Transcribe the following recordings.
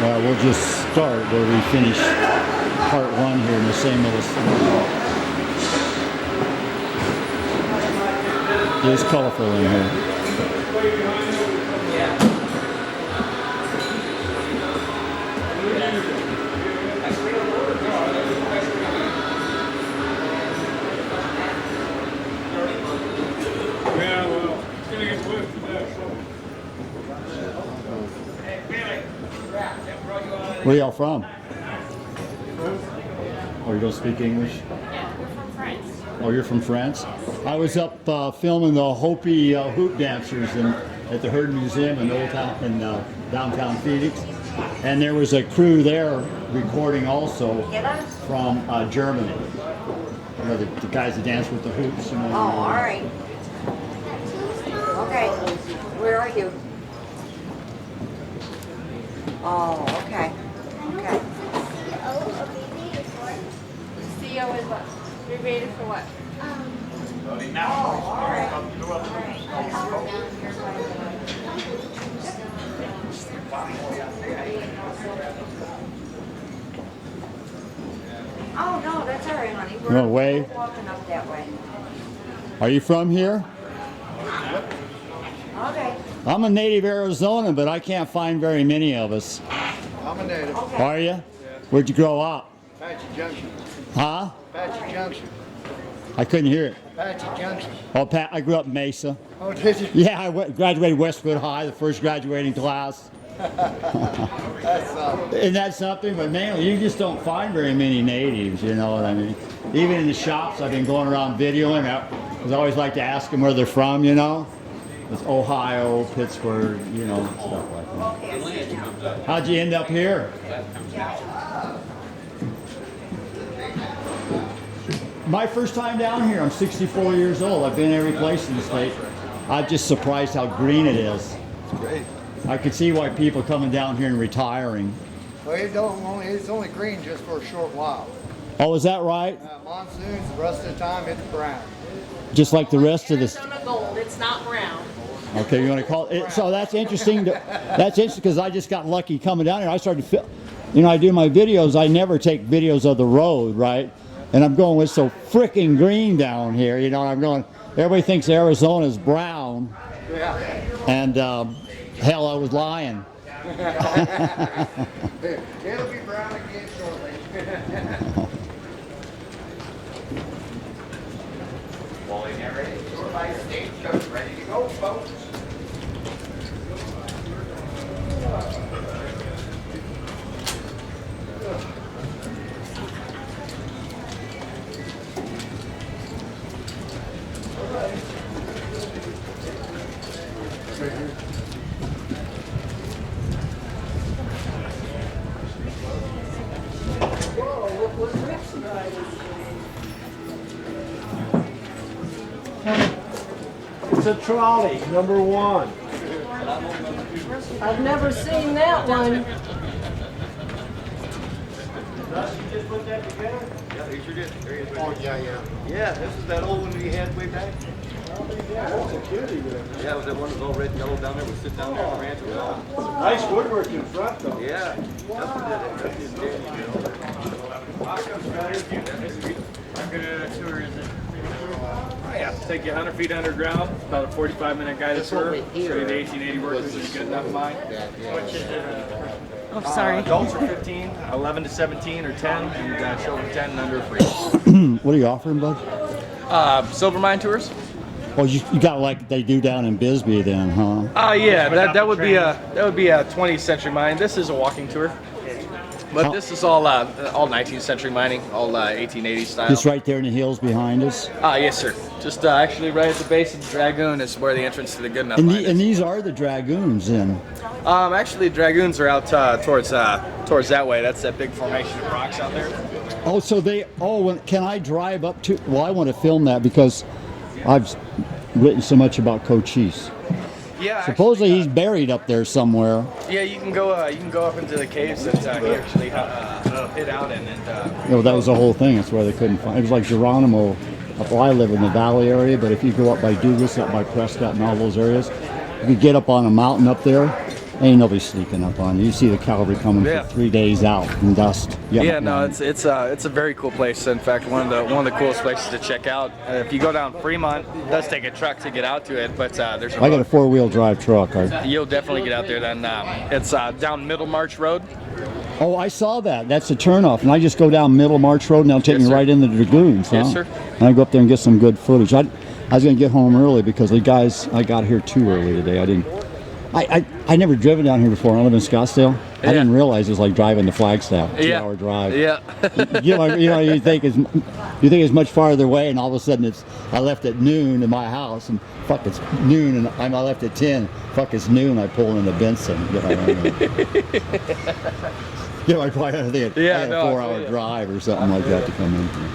We'll just start where we finished part one here in the same little city. It is colorful in here. Where y'all from? Oh, you don't speak English? Yeah, we're from France. Oh, you're from France? I was up filming the Hopi hoop dancers at the Herd Museum in Old Town in downtown Phoenix, and there was a crew there recording also from Germany. You know, the guys that dance with the hoops. You know, Oh, all right. Okay, where are you? Oh, okay. Okay. CEO is what? Abbreviated for what? Oh, all right. Oh, no, that's all right, honey. No way. We're walking up that way. Are you from here? Okay. I'm a native Arizonan, but I can't find very many of us. I'm a native. Okay. Are you? Where'd you grow up? Apache Junction. Huh? Apache Junction. I couldn't hear it. Apache Junction. Oh, Pat, I grew up in Mesa. Oh, did you? Yeah, I graduated Westwood High, the first graduating class. That's Isn't that something? But mainly, you just don't find very many natives, you know what I mean? Even in the shops, I've been going around videoing, because I always like to ask them where they're from, you know? It's Ohio, Pittsburgh, you know, stuff like that. How'd you end up here? My first time down here, I'm 64 years old. I've been every place in the state. I'm just surprised how green it is. It's great. I could see why people coming down here and retiring. Well, it's only green just for a short while. Oh, is that right? Monsoons, the rest of the time, it's brown. Just like the rest of this. Arizona gold. It's not brown. Okay, you want to call it? So that's interesting. That's interesting because I just got lucky coming down here. I started, you know, I do my videos. I never take videos of the road, right? And I'm going, it's so freaking green down here. You know, I'm going. Everybody thinks Arizona's brown, Yeah. and hell, I was lying. It'll be brown again shortly. Fully narrated, tour by stagecoach, ready to go, folks. It's a trolley, number one. I've never seen that one. You just put that together? Yeah, they sure did. There he is. Oh, yeah. Yeah, this is that old one we had way back. That's a cutie there. Yeah, it was that one that was all red and yellow down there. We sit down there on the ranch. It was all, Nice woodwork in front though. yeah, Dustin did it. Dustin did it. How good a tour is it? Oh, yeah, take you 100 feet underground. It's about a 45-minute guided tour. Show you the 1880 workers is good enough mine. Which is Oh, sorry. adults are 15, 11 to 17 or 10, and children 10 and under are free. What are you offering, bud? Silver mine tours? Oh, you got like they do down in Bisbee, then, huh? Yeah, that would be a 20th century mine. This is a walking tour. But this is all 19th century mining, all 1880 style. Just right there in the hills behind us. Yes, sir. Just actually right at the base of the Dragoon is where the entrance to the Goodenough And, mine is. and these are the Dragoons, then. Actually, Dragoons are out towards that way. That's that big formation of rocks out there. Oh, so they. Oh, can I drive up to? Well, I want to film that because I've written so much about Cochise. Yeah. Supposedly he's buried up there somewhere. Yeah, you can go up into the caves that he actually hid out in, and You know, that was the whole thing. That's why they couldn't find. It was like Geronimo. Well, I live in the valley area, but if you go up by Douglas, up by Prescott, and all those areas, you could get up on a mountain up there, Ain't nobody sneaking up on you. You see the cavalry coming Yeah. for 3 days out in dust. Yeah, no, it's a very cool place. In fact, one of the coolest places to check out. If you go down Fremont, it does take a truck to get out to it, but there's I got a 4-wheel drive truck. You'll definitely get out there. Then it's down Middlemarch Road. Oh, I saw that. That's a turnoff, and I just go down Middle March Road, and they'll take Yes, me sir. right in the Dragoons. Huh? Yes, sir. And I go up there and get some good footage. I was gonna get home early because the guys, I got here too early today. I never driven down here before. I live in Scottsdale. I Yeah. didn't realize it was like driving to Flagstaff, Yeah. 2-hour drive. Yeah. You think it's much farther away, and all of a sudden I left at noon in my house, and fuck, it's noon, and I left at 10. Fuck, it's noon. I pull into Benson. I probably had a Yeah, no, 4-hour drive or something like that to come in here.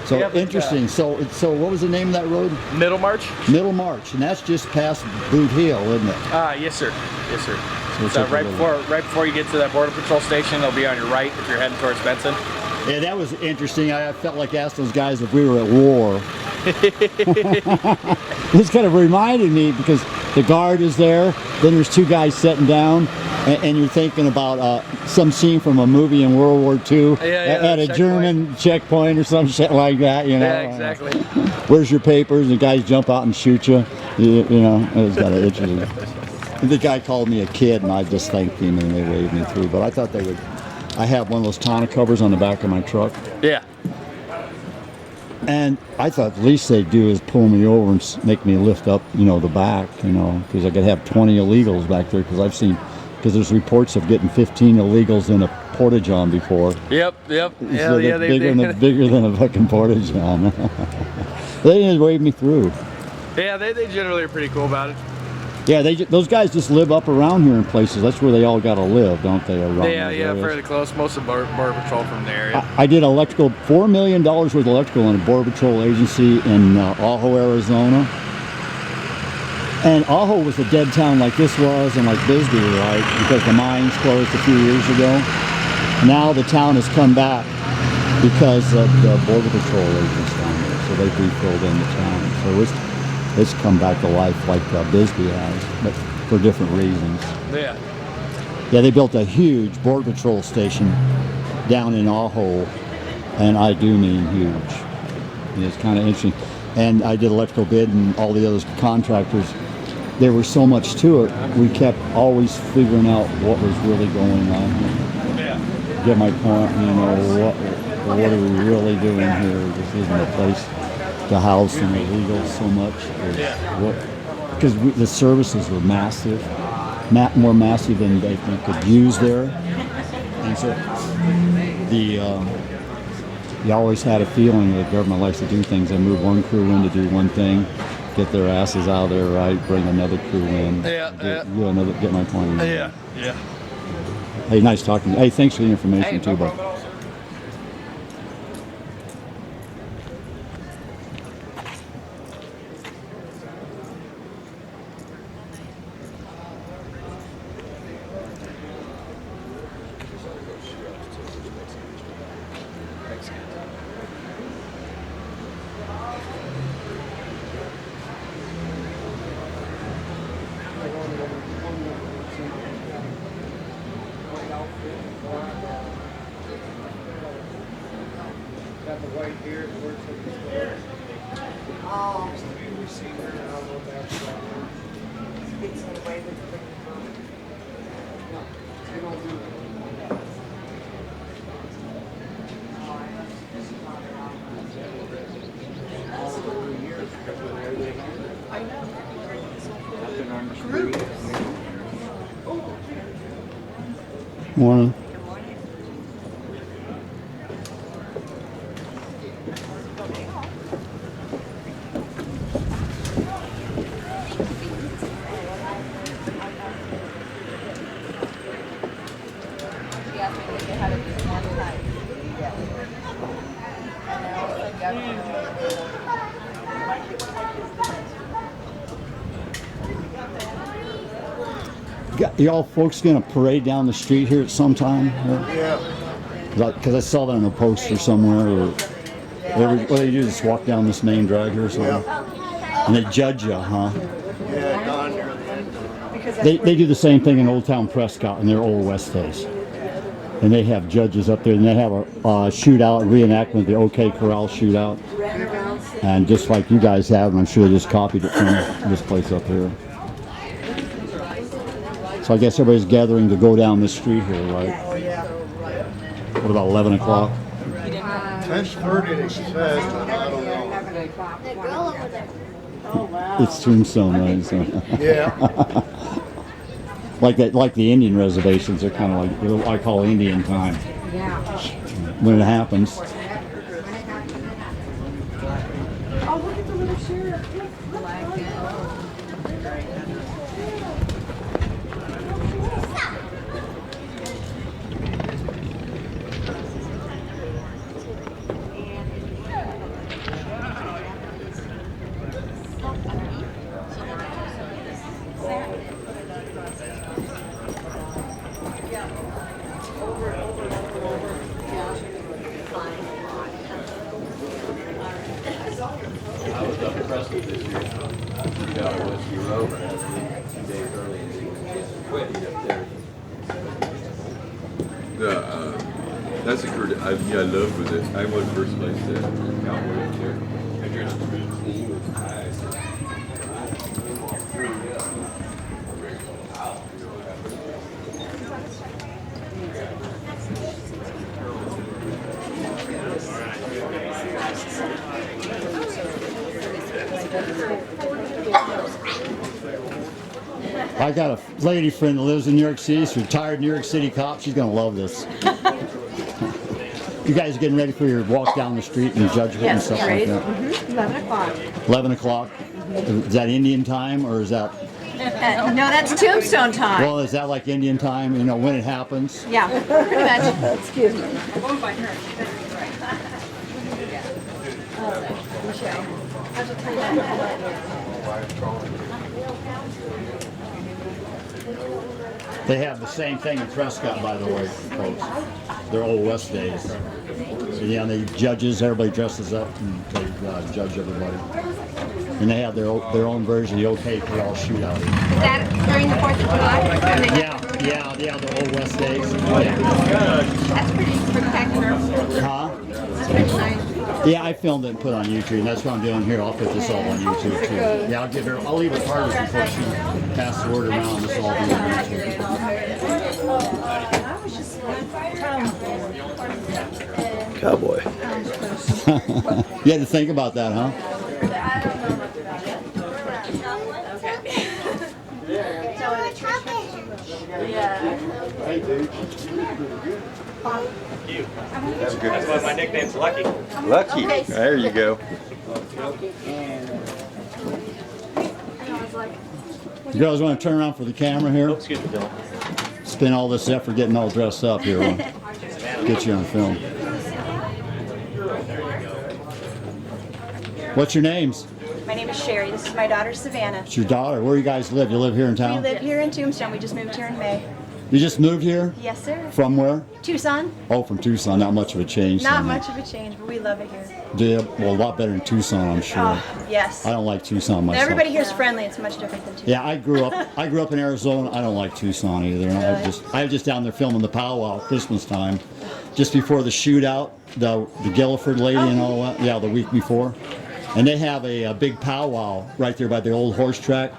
So Yeah, but, interesting. So what was the name of that road? Middlemarch. Middle March, and that's just past Boot Hill, isn't it? Yes, sir. Yes, sir. So it's So up a right little- before you get to that border patrol station, it'll be on your right if you're heading towards Benson. Yeah, that was interesting. I felt like asking those guys if we were at war. This kind of reminded me because the guard is there. Then there's 2 guys sitting down, and you're thinking about some scene from a movie in World War II at a checkpoint. German checkpoint or some shit like that. You know. Yeah, exactly. Where's your papers? And the guys jump out and shoot you. You know, it was kind of interesting. The guy called me a kid, and I just thanked him, and they waved me through. But I thought they would. I have one of those tonneau covers on the back of my truck, Yeah. and I thought the least they'd do is pull me over and make me lift up, the back, because I could have 20 illegals back there. Because there's reports of getting 15 illegals in a porta-john before. Yep. So they're bigger than a fucking porta-john. They didn't wave me through. Yeah, they generally are pretty cool about it. Yeah, those guys just live up around here in places. That's where they all got to live, don't they? Around Yeah, those yeah, areas? fairly close. Most of border patrol from the area. I did $4 million worth of electrical in a border patrol agency in Ajo, Arizona. And Ajo was a dead town like this was, and like Bisbee, right? Because the mines closed a few years ago. Now the town has come back because of the border patrol agents down there. So they've refilled in the town. So it's come back to life like Bisbee has, but for different reasons. Yeah. Yeah, they built a huge border patrol station down in Ajo, and I do mean huge. It's kind of interesting. And I did electrical bid, and all the other contractors, there was so much to it, we kept always figuring out what was really going on here. Yeah. Get my point, what are we really doing here? This isn't a place to house some illegals so much. Because the services were massive, more massive than they could use there. And so you always had a feeling that the government likes to do things. They move one crew in to do one thing, get their asses out of there, right? Bring another crew in. Get my point. Yeah. Hey, nice talking to you. Hey, thanks for the information too, bud. Got the white here, it works with this one. Oh, Receiver, I don't know if that's it's the way with the no, they don't do that. Morning. Y'all folks gonna parade down the street here at some time? Yeah. Because I saw that on a poster somewhere. Or what do you do? Just walk down this main drag here or something? And they judge you, huh? Yeah, down near the end. They do the same thing in Old Town Prescott in their Old West days. And they have judges up there, and they have a shootout, reenactment of the OK Corral shootout. And just like you guys have, and I'm sure they just copied it from this place up here. So I guess everybody's gathering to go down this street here, right? What about 11 o'clock? 10:30 it says, but I don't know. That girl over there. It's Tombstone, right? So. Yeah. Like that, like the Indian reservations are kind of like what I call Indian time. Yeah. When it happens. Oh, look at the little sheriff. I was impressed with this year. Yeah, I was. You were over 2 days early and you quit up there. That's a good. I love with it. I won first place there. Cowboy up there. I dressed as he was high. I got a lady friend that lives in New York City. She's a retired New York City cop. She's gonna love this. You guys are getting ready for your walk down the street and judgment and stuff like that. 11 o'clock. 11 o'clock. Is that Indian time or is that? No, that's Tombstone time. Well, is that like Indian time? You know when it happens? Yeah, pretty much. Excuse me. They have the same thing in Prescott, by the way, folks. They're Old West days. So, yeah, they judges, everybody dresses up and they judge everybody. And they have their own version of the OK Corral shootout. Is that during the 4th of July? Yeah, the Old West days. Yeah. That's pretty spectacular. Huh? That's pretty nice. Yeah, I filmed it and put it on YouTube, and that's what I'm doing here. I'll put this all on YouTube too. Yeah, I'll give her. I'll leave it part of it before she passes the word around. This will all be on YouTube. Cowboy. You had to think about that, huh? Hey, dude. That's why my nickname's Lucky. Lucky. There you go. You girls want to turn around for the camera here? Excuse me, Bill. Spend all this effort getting all dressed up here. We'll get you on film. What's your names? My name is Sherry. This is my daughter, Savannah. It's your daughter. Where you guys live? You live here in We town? live here in Tombstone. We just moved here in May. You just moved here? Yes, sir. From where? Tucson. Oh, from Tucson. Not much of a change. Not then, huh? much of a change, but we love it here. Do you? Well, a lot better than Tucson, I'm sure. Oh, yes. I don't like Tucson myself. Everybody here is friendly. It's much different than Tucson. Yeah, I grew up in Arizona. I don't like Tucson either. I was just down there filming the powwow Christmas time, just before the shootout, the Gilliford lady and all that. Yeah, the week before. And they have a big powwow right there by the old horse track,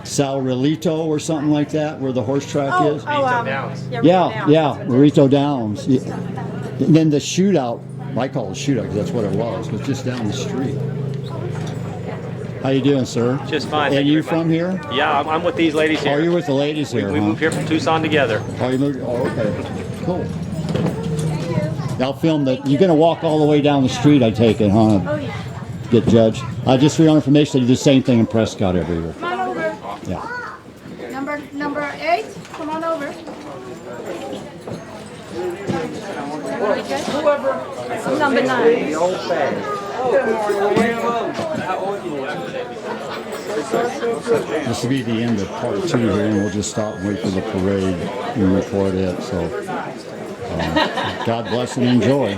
Salrelito or something like that, where the horse track is. Downs. Yeah, Rito Downs. Yeah. And then the shootout, I call it a shootout because that's what it was just down the street. How you doing, sir? Just fine. And thank you very from much. here? Yeah, I'm with these ladies Oh, here. you're with the ladies here, We huh? moved here from Tucson together. Oh, you moved? Oh, okay. Cool. I'll film that. You're going to walk all the way down the street, I take it, huh? Oh, yeah. Get judged. Just for your information, they do the same thing in Prescott every year. Come on over. Yeah. Number 8, come on over. Number 9. This will be the end of part 2 here, and we'll just stop and wait for the parade and record it. So, God bless and enjoy.